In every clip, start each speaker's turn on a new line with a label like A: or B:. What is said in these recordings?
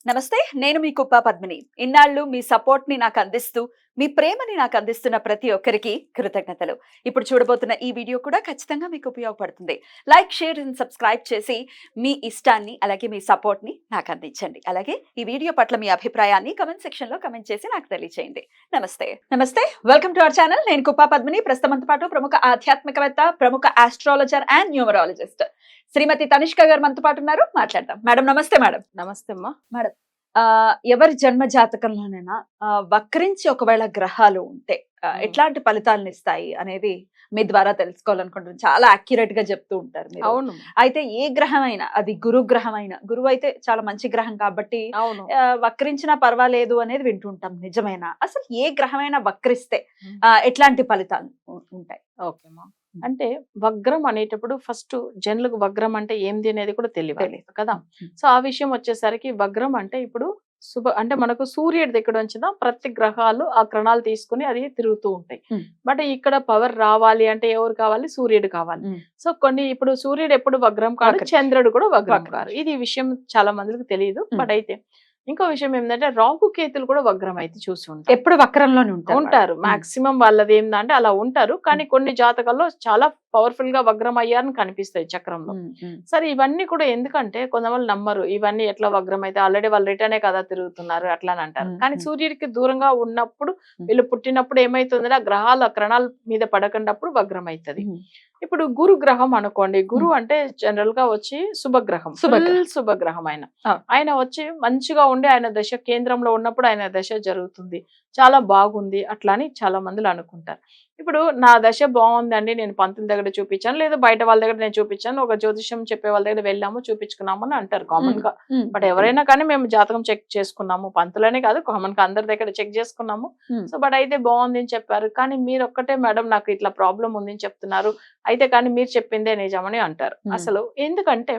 A: నమస్తే. నేను మీ కుప్ప పద్మిని. ఇన్నాళ్ళు మీ సపోర్ట్‌ని నాకందిస్తూ, మీ ప్రేమని నాకందిస్తున్న ప్రతి ఒక్కరికి కృతజ్ఞతలు. ఇప్పుడు చూడబోతున్న ఈ వీడియో కూడా ఖచ్చితంగా మీకు ఉపయోగపడుతుంది. లైక్, షేర్ అండ్ సబ్స్క్రైబ్ చేసి మీ ఇష్టాన్ని, అలాగే మీ సపోర్ట్‌ని నాకందించండి. అలాగే ఈ వీడియో పట్ల మీ అభిప్రాయాన్ని కామెంట్ సెక్షన్‌లో కామెంట్ చేసి నాకు తెలియజేయండి. నమస్తే. నమస్తే. Welcome to our channel. నేను కుప్ప పద్మిని. ప్రస్తుతం మనతో పాటు ప్రముఖ ఆధ్యాత్మికవేత్త, ప్రముఖ ఆస్ట్రాలజర్ అండ్ న్యూమరాలజిస్ట్ శ్రీమతి తనిష్క గారు మనతో పాటు ఉన్నారు. మాట్లాడదాం. మేడం నమస్తే మేడం.
B: నమస్తే అమ్మా.
A: మేడం ఎవరి జన్మ జాతకంలోనైనా వక్రించి ఒకవేళ గ్రహాలు ఉంటే ఎట్లాంటి ఫలితాలను ఇస్తాయి అనేది మీ ద్వారా తెలుసుకోవాలనుకుంటున్నాను. చాలా అక్యురేట్ గా చెప్తూ ఉంటారు మీరు.
B: అవును.
A: అయితే ఏ గ్రహం అయినా, అది గురు గ్రహం అయినా, గురువు అయితే చాలా మంచి గ్రహం కాబట్టి
B: అవును.
A: వక్రించినా పర్వాలేదు అనేది వింటుంటాం. నిజమేనా? అసలు ఏ గ్రహమైనా వక్రిస్తే ఎట్లాంటి ఫలితాలు ఉంటాయి?
B: ఓకే అమ్మా. అంటే వగ్రం అనేటప్పుడు ఫస్ట్ జనులకు వగ్రం అంటే ఏంది అనేది కూడా తెలియాలి కదా. సో ఆ విషయం వచ్చేసరికి వగ్రం అంటే ఇప్పుడు అంటే మనకు సూర్యుడి దగ్గర వచ్చిన ప్రతి గ్రహాలు ఆ కిరణాలు తీసుకుని అది తిరుగుతూ ఉంటాయి. బట్ ఇక్కడ పవర్ రావాలి అంటే ఎవరు కావాలి? సూర్యుడు కావాలి. సో కొన్ని ఇప్పుడు సూర్యుడు ఎప్పుడు వగ్రం కాదు, చంద్రుడు కూడా వగ్రం కాదు. ఇది విషయం చాలా మందికి తెలియదు. బట్ అయితే ఇంకో విషయం ఏంటంటే రాహు కేతులు కూడా వగ్రం అయితే చూసి ఉంటారు.
A: ఎప్పుడు వక్రంలోనే
B: ఉంటారు. మాక్సిమం వాళ్ళది ఏంటంటే అలా ఉంటారు. కానీ కొన్ని జాతకాల్లో చాలా పవర్ఫుల్ గా వగ్రం అయ్యారని కనిపిస్తాయి చక్రంలో. సరే ఇవన్నీ కూడా ఎందుకంటే కొంతమంది నమ్మరు, ఇవన్నీ ఎట్లా వగ్రం అయితే ఆల్రెడీ వాళ్ళు రిటర్నే కదా తిరుగుతున్నారు అట్లా అని అంటారు. కానీ సూర్యుడికి దూరంగా ఉన్నప్పుడు వీళ్ళు పుట్టినప్పుడు ఏమైతుందంటే ఆ గ్రహాలు ఆ కిరణాల మీద పడకున్నప్పుడు వగ్రం అవుతుంది. ఇప్పుడు గురు గ్రహం అనుకోండి. గురు అంటే జనరల్ గా వచ్చి శుభగ్రహం, శుభగ్రహం ఆయన వచ్చి మంచిగా ఉండి ఆయన దశ కేంద్రంలో ఉన్నప్పుడు ఆయన దశ జరుగుతుంది, చాలా బాగుంది అట్లా అని చాలా మందిలో అనుకుంటారు. ఇప్పుడు నా దశ బాగుందండి, నేను పంతుల దగ్గర చూపించాను, లేదా బయట వాళ్ళ దగ్గర నేను చూపించాను, ఒక జ్యోతిష్యం చెప్పే వాళ్ళ దగ్గర వెళ్ళాము చూపించుకున్నాము అని అంటారు కామన్ గా. బట్ ఎవరైనా కానీ మేము జాతకం చెక్ చేసుకున్నాము, పంతులనే కాదు కామన్ గా అందరి దగ్గర చెక్ చేసుకున్నాము. సో బట్ అయితే బాగుంది అని చెప్పారు. కానీ మీరు ఒక్కటే మేడం నాకు ఇట్లా ప్రాబ్లం ఉంది అని చెప్తున్నారు, అయితే కానీ మీరు చెప్పిందే నిజమని అంటారు. అసలు ఎందుకంటే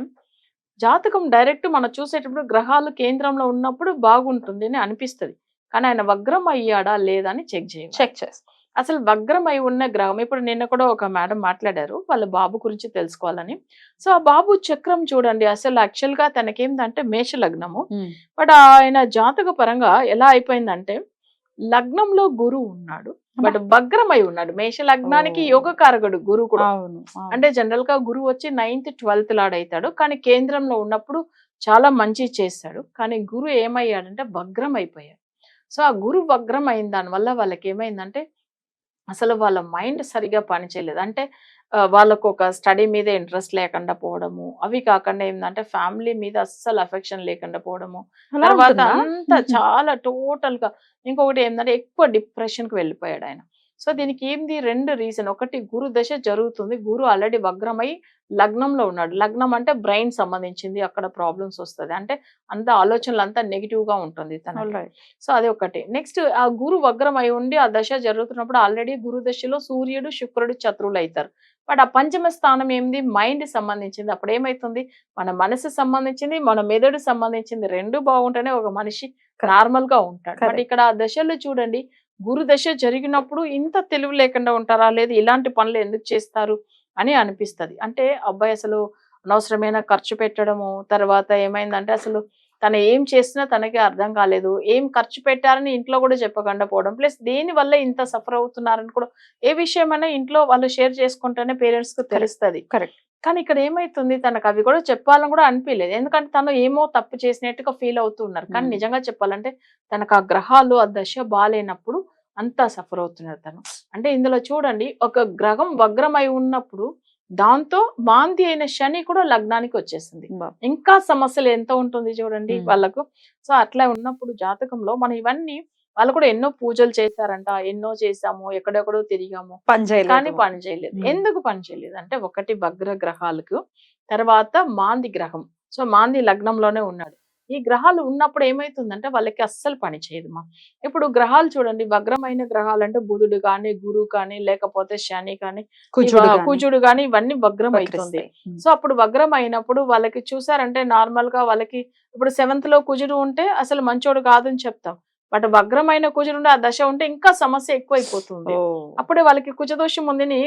B: జాతకం డైరెక్ట్ మనం చూసేటప్పుడు గ్రహాలు కేంద్రంలో ఉన్నప్పుడు బాగుంటుంది అని అనిపిస్తుంది. కానీ ఆయన వగ్రం అయ్యాడా లేదా అని చెక్ చేయాలి. అసలు వగ్రం అయి ఉన్న గ్రహం, ఇప్పుడు నిన్న కూడా ఒక మేడం మాట్లాడారు వాళ్ళ బాబు గురించి తెలుసుకోవాలని. సో ఆ బాబు చక్రం చూడండి, అసలు యాక్చువల్ గా తనకేందంటే మేష లగ్నము. బట్ ఆయన జాతక పరంగా ఎలా అయిపోయిందంటే లగ్నంలో గురువు ఉన్నాడు, బట్ వగ్రం అయి ఉన్నాడు. మేష లగ్నానికి యోగకారకుడు గురువు కూడా. అంటే జనరల్ గా గురువు వచ్చి 9th 12th లాడైతాడు, కానీ కేంద్రంలో ఉన్నప్పుడు చాలా మంచి చేస్తాడు. కానీ గురు ఏమయ్యాడంటే వగ్రం అయిపోయాడు. సో ఆ గురు వగ్రం అయిన దాని వల్ల వాళ్ళకి ఏమైందంటే అసలు వాళ్ళ మైండ్ సరిగా పనిచేయలేదు. అంటే వాళ్ళకు ఒక స్టడీ మీద ఇంట్రెస్ట్ లేకుండా పోవడము, అవి కాకుండా ఏంటంటే ఫ్యామిలీ మీద అస్సలు అఫెక్షన్ లేకుండా పోవడము, తర్వాత అంతా చాలా టోటల్ గా. ఇంకొకటి ఏంటంటే ఎక్కువ డిప్రెషన్ కి వెళ్ళిపోయాడు ఆయన. సో దీనికి ఏంది రెండు రీజన్. ఒకటి గురు దశ జరుగుతుంది, గురు ఆల్రెడీ వగ్రమై లగ్నంలో ఉన్నాడు. లగ్నం అంటే బ్రెయిన్ సంబంధించింది, అక్కడ ప్రాబ్లమ్స్ వస్తుంది. అంటే అంత ఆలోచనలు అంతా నెగిటివ్ గా ఉంటుంది తనకి. సో అది ఒకటి. నెక్స్ట్ ఆ గురు వగ్రం అయి ఉండి ఆ దశ జరుగుతున్నప్పుడు ఆల్రెడీ గురు దశలో సూర్యుడు శుక్రుడు శత్రువులు అవుతారు. బట్ ఆ పంచమ స్థానం ఏంది? మైండ్ సంబంధించింది. అప్పుడు ఏమైతుంది, మన మనసు సంబంధించింది, మన మెదడు సంబంధించింది, రెండు బాగుంటేనే ఒక మనిషి నార్మల్ గా ఉంటాడు. బట్ ఇక్కడ ఆ దశలు చూడండి, గురు దశ జరిగినప్పుడు ఇంత తెలివి లేకుండా ఉంటారా, లేదు ఇలాంటి పనులు ఎందుకు చేస్తారు అని అనిపిస్తుంది. అంటే అబ్బాయి అసలు అనవసరమైన ఖర్చు పెట్టడము, తర్వాత ఏమైందంటే అసలు తను ఏం చేసినా తనకి అర్థం కాలేదు, ఏం ఖర్చు పెట్టారని ఇంట్లో కూడా చెప్పకుండా పోవడం, ప్లస్ దేని వల్ల ఇంత సఫర్ అవుతున్నారని కూడా ఏ విషయమైనా ఇంట్లో వాళ్ళు షేర్ చేసుకుంటేనే పేరెంట్స్ కు తెలుస్తుంది.
A: కరెక్ట్.
B: కానీ ఇక్కడ ఏమైతుంది, తనకు అవి కూడా చెప్పాలని కూడా అనిపించలేదు. ఎందుకంటే తను ఏమో తప్పు చేసినట్టుగా ఫీల్ అవుతున్నారు. కానీ నిజంగా చెప్పాలంటే తనకు ఆ గ్రహాలు ఆ దశ బాగాలేనప్పుడు అంతా సఫర్ అవుతున్నారు తను. అంటే ఇందులో చూడండి, ఒక గ్రహం వగ్రమై ఉన్నప్పుడు దాంతో మాంది అయిన శని కూడా లగ్నానికి వచ్చేసింది. ఇంకా సమస్యలు ఎంత ఉంటుంది చూడండి వాళ్ళకు. సో అట్లా ఉన్నప్పుడు జాతకంలో మనం ఇవన్నీ, వాళ్ళు కూడా ఎన్నో పూజలు చేశారంట, ఎన్నో చేసాము, ఎక్కడెక్కడో తిరిగాము, కానీ పని చేయలేదు. ఎందుకు పని చేయలేదు అంటే ఒకటి వగ్ర గ్రహాలకు, తర్వాత మాంది గ్రహం. సో మాంది లగ్నంలోనే ఉన్నాడు. ఈ గ్రహాలు ఉన్నప్పుడు ఏమైతుందంటే వాళ్ళకి అస్సలు పని చేయదు మా. ఇప్పుడు గ్రహాలు చూడండి, వగ్రమైన గ్రహాలు అంటే బుధుడు కానీ, గురువు కానీ, లేకపోతే శని కానీ, కుజుడు కానీ, ఇవన్నీ వగ్రం అవుతుంది. సో అప్పుడు వగ్రం అయినప్పుడు వాళ్ళకి చూసారంటే నార్మల్ గా వాళ్ళకి ఇప్పుడు 7th లో కుజుడు ఉంటే అసలు మంచోడు కాదని చెప్తాం. బట్ వగ్రమైన కుజుడు ఉంటే ఆ దశ ఉంటే ఇంకా సమస్య ఎక్కువైపోతుంది. అప్పుడే వాళ్ళకి కుజదోషం ఉందని,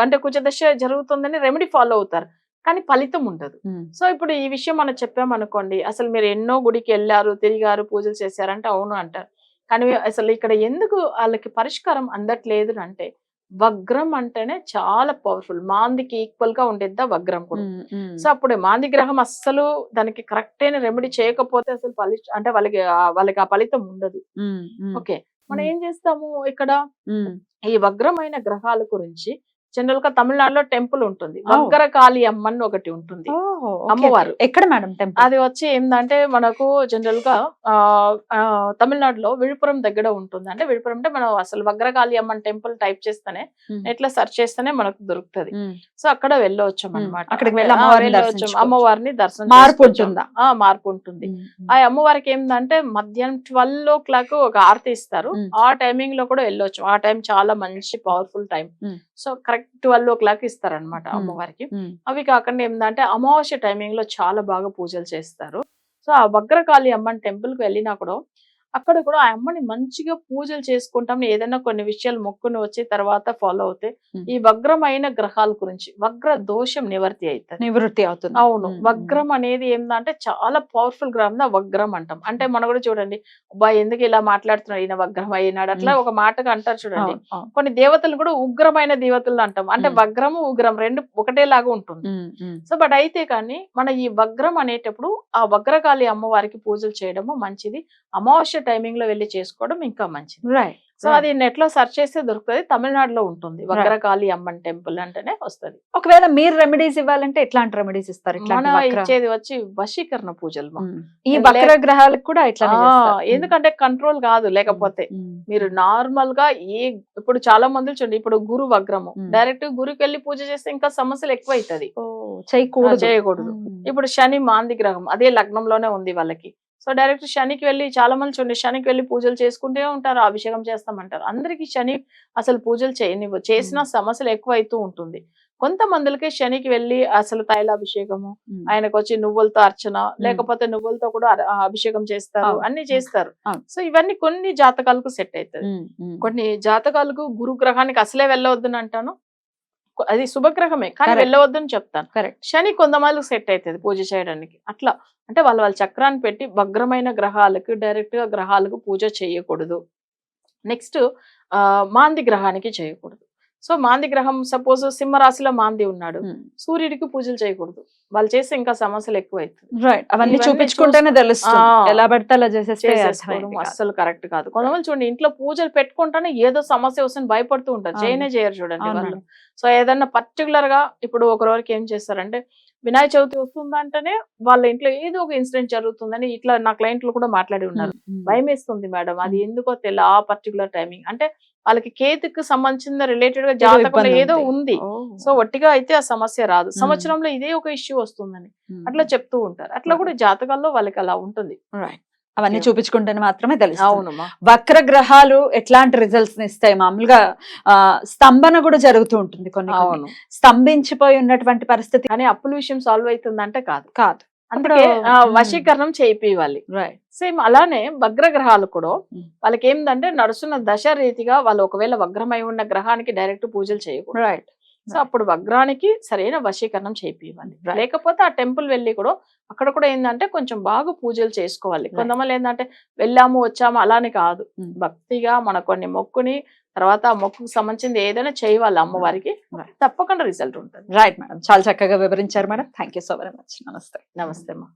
B: అంటే కుజ దశ జరుగుతుందని రెమెడీ ఫాలో అవుతారు. కానీ ఫలితం ఉండదు. సో ఇప్పుడు ఈ విషయం మనం చెప్పామనుకోండి, అసలు మీరు ఎన్నో గుడికి వెళ్ళారు, తిరిగారు, పూజలు చేశారంటే అవును అంటారు. కానీ అసలు ఇక్కడ ఎందుకు వాళ్ళకి పరిష్కారం అందట్లేదు అంటే, వగ్రం అంటేనే చాలా పవర్ఫుల్. మాందికి ఈక్వల్ గా ఉండేద్దా వగ్రం కూడా. సో అప్పుడు మాంది గ్రహం అస్సలు దానికి కరెక్ట్ అయిన రెమెడీ చేయకపోతే అసలు అంటే వాళ్ళకి ఆ ఫలితం ఉండదు. ఓకే, మనం ఏం చేస్తాము ఇక్కడ ఈ వగ్రమైన గ్రహాల గురించి జనరల్ గా తమిళనాడులో టెంపుల్ ఉంటుంది, వగ్రకాళి అమ్మని ఒకటి ఉంటుంది అమ్మవారు.
A: ఎక్కడ మేడం టెంపుల్?
B: అది వచ్చి ఏంటంటే మనకు జనరల్ గా తమిళనాడులో విழுப்புరం దగ్గర ఉంటుంది. అంటే విழுப்புరం అంటే మనం అసలు వగ్రకాళి అమ్మని టెంపుల్ టైప్ చేస్తేనే ఎట్లా సెర్చ్ చేస్తేనే మనకు దొరుకుతుంది. సో అక్కడ వెళ్ళవచ్చు అనమాట.
A: అక్కడికి
B: అమ్మవారిని దర్శనం మార్పు ఉంటుంది. ఆ అమ్మవారికి ఏంటంటే మధ్యాహ్నం 12 ఒక ఆరతి ఇస్తారు. ఆ టైమింగ్ లో కూడా వెళ్ళొచ్చు. ఆ టైం చాలా మంచి పవర్ఫుల్ టైం. సో కరెక్ట్ 12 ఇస్తారనమాట అమ్మవారికి. అవి కాకుండా ఏంటంటే అమావాస్య టైమింగ్ లో చాలా బాగా పూజలు చేస్తారు. సో ఆ వగ్రకాళి అమ్మని టెంపుల్ కి వెళ్ళినా కూడా అక్కడ కూడా ఆ అమ్మని మంచిగా పూజలు చేసుకుంటాం. ఏదైనా కొన్ని విషయాలు మొక్కుని వచ్చి తర్వాత ఫాలో అవుతే ఈ వగ్రమైన గ్రహాల గురించి వగ్ర దోషం నివృత్తి అవుతుంది. అవును, వగ్రం అనేది ఏంటంటే చాలా పవర్ఫుల్ గ్రహం వగ్రం అంటాం. అంటే మనం కూడా చూడండి, అబ్బాయి ఎందుకు ఇలా మాట్లాడుతున్నాడు, ఈయన వగ్రం అయినాడు అట్లా ఒక మాటగా అంటారు చూడండి. కొన్ని దేవతలు కూడా ఉగ్రమైన దేవతలు అంటాం. అంటే వగ్రము ఉగ్రం రెండు ఒకటేలాగా ఉంటుంది. సో బట్ అయితే కానీ మన ఈ వగ్రం అనేటప్పుడు ఆ వగ్రకాళి అమ్మవారికి పూజలు చేయడము మంచిది. అమావాస్య టైమింగ్ లో వెళ్ళి చేసుకోవడం ఇంకా మంచిది.
A: రైట్.
B: సో అది నెట్ లో సెర్చ్ చేస్తే దొరుకుతుంది. తమిళనాడులో ఉంటుంది వగ్రకాళి అమ్మన్ టెంపుల్ అంటేనే వస్తుంది.
A: ఒకవేళ మీరు రెమెడీస్ ఇవ్వాలంటే ఎట్లాంటి రెమెడీస్ ఇస్తారు?
B: మన ఇచ్చేది వచ్చి వశీకరణ పూజలు.
A: ఈ వక్ర గ్రహాలకు కూడా ఇట్లా
B: ఎందుకంటే కంట్రోల్ కాదు. లేకపోతే మీరు నార్మల్ గా ఇప్పుడు చాలా మంది చూడండి, ఇప్పుడు గురు వగ్రము డైరెక్ట్ గురుకి వెళ్ళి పూజ చేస్తే ఇంకా సమస్యలు ఎక్కువ అవుతుంది, చేయకూడదు. ఇప్పుడు శని మాంది గ్రహం అదే లగ్నంలోనే ఉంది వాళ్ళకి. సో డైరెక్ట్ శనికి వెళ్ళి చాలా మంది చూడండి, శనికి వెళ్ళి పూజలు చేసుకుంటే ఉంటారు, అభిషేకం చేస్తామంటారు. అందరికి శని అసలు పూజలు చేసిన సమస్యలు ఎక్కువ అవుతూ ఉంటుంది. కొంతమందికి శనికి వెళ్ళి అసలు తైలాభిషేకము, ఆయనకు వచ్చి నువ్వులతో అర్చన, లేకపోతే నువ్వులతో కూడా అభిషేకం చేస్తారు, అన్ని చేస్తారు. సో ఇవన్నీ కొన్ని జాతకాలకు సెట్ అవుతుంది. కొన్ని జాతకాలకు గురు గ్రహానికి అసలే వెళ్ళవద్దని అంటాను, అది శుభగ్రహమే కానీ వెళ్ళవద్దని చెప్తాను. శని కొంతమందికి సెట్ అవుతుంది పూజ చేయడానికి. అట్లా అంటే వాళ్ళ చక్రాన్ని పెట్టి వగ్రమైన గ్రహాలకు డైరెక్ట్ గా గ్రహాలకు పూజ చేయకూడదు. నెక్స్ట్ మాంది గ్రహానికి చేయకూడదు. సో మాంది గ్రహం సపోజ్ సింహరాశిలో మాంది ఉన్నాడు, సూర్యుడికి పూజలు చేయకూడదు. వాళ్ళు చేస్తే ఇంకా సమస్యలు ఎక్కువ అవుతుంది.
A: అవన్నీ చూపించుకుంటేనే తెలుస్తుంది, ఎలా పడితే అలా చేసేసుకోవడం
B: అస్సలు కరెక్ట్ కాదు. కొంతమంది చూడండి ఇంట్లో పూజలు పెట్టుకుంటానే ఏదో సమస్య వస్తుంది భయపడుతూ ఉంటారు, చేయరు చూడండి వాళ్ళు. సో ఏదన్నా పర్టికులర్ గా ఇప్పుడు ఒకరికి ఏం చేస్తారంటే వినాయక చవితి వస్తుందంటేనే వాళ్ళ ఇంట్లో ఏదో ఒక ఇన్సిడెంట్ జరుగుతుందని ఇట్లా నా క్లయింట్లు కూడా మాట్లాడి ఉన్నారు. భయం వేస్తుంది మేడం, అది ఎందుకో తెలియదు ఆ పర్టికులర్ టైమింగ్. అంటే వాళ్ళకి కేతుకు సంబంధించిన రిలేటెడ్ గా జాతకంలో ఏదో ఉంది. సో ఒట్టిగా అయితే ఆ సమస్య రాదు, సంవత్సరంలో ఇదే ఒక ఇష్యూ వస్తుందని అట్లా చెప్తూ ఉంటారు. అట్లా కూడా జాతకాల్లో వాళ్ళకి అలా ఉంటుంది.
A: అవన్నీ చూపించుకుంటేనే మాత్రమే తెలుసు. అవునమ్మా. వక్ర గ్రహాలు ఎట్లాంటి రిజల్ట్స్ ఇస్తాయి? మామూలుగా స్తంభన కూడా జరుగుతూ ఉంటుంది కొన్ని. అవును, స్తంభించిపోయి ఉన్నటువంటి పరిస్థితి.
B: కానీ అప్పుల విషయం సాల్వ్ అవుతుందంటే కాదు. అందుకే వశీకరణం చేయివాలి. సేమ్ అలానే వగ్ర గ్రహాలు కూడా వాళ్ళకి ఏంటంటే నడుస్తున్న దశ రీతిగా వాళ్ళు ఒకవేళ వగ్రమై ఉన్న గ్రహానికి డైరెక్ట్ పూజలు చేయకూడదు. రైట్. సో అప్పుడు వగ్రానికి సరైన వశీకరణం చేపివ్వాలి. లేకపోతే ఆ టెంపుల్ వెళ్ళి కూడా అక్కడ కూడా ఏంటంటే కొంచెం బాగా పూజలు చేసుకోవాలి. కొంతమంది ఏంటంటే వెళ్ళాము వచ్చాము అలానే కాదు, భక్తిగా మన కొన్ని మొక్కుని తర్వాత ఆ మొక్కుకు సంబంధించింది ఏదైనా చేయాలి అమ్మవారికి, తప్పకుండా రిజల్ట్ ఉంటుంది.
A: రైట్ మేడం, చాలా చక్కగా వివరించారు madam. Thank you so very much. నమస్తే.
B: నమస్తే అమ్మా.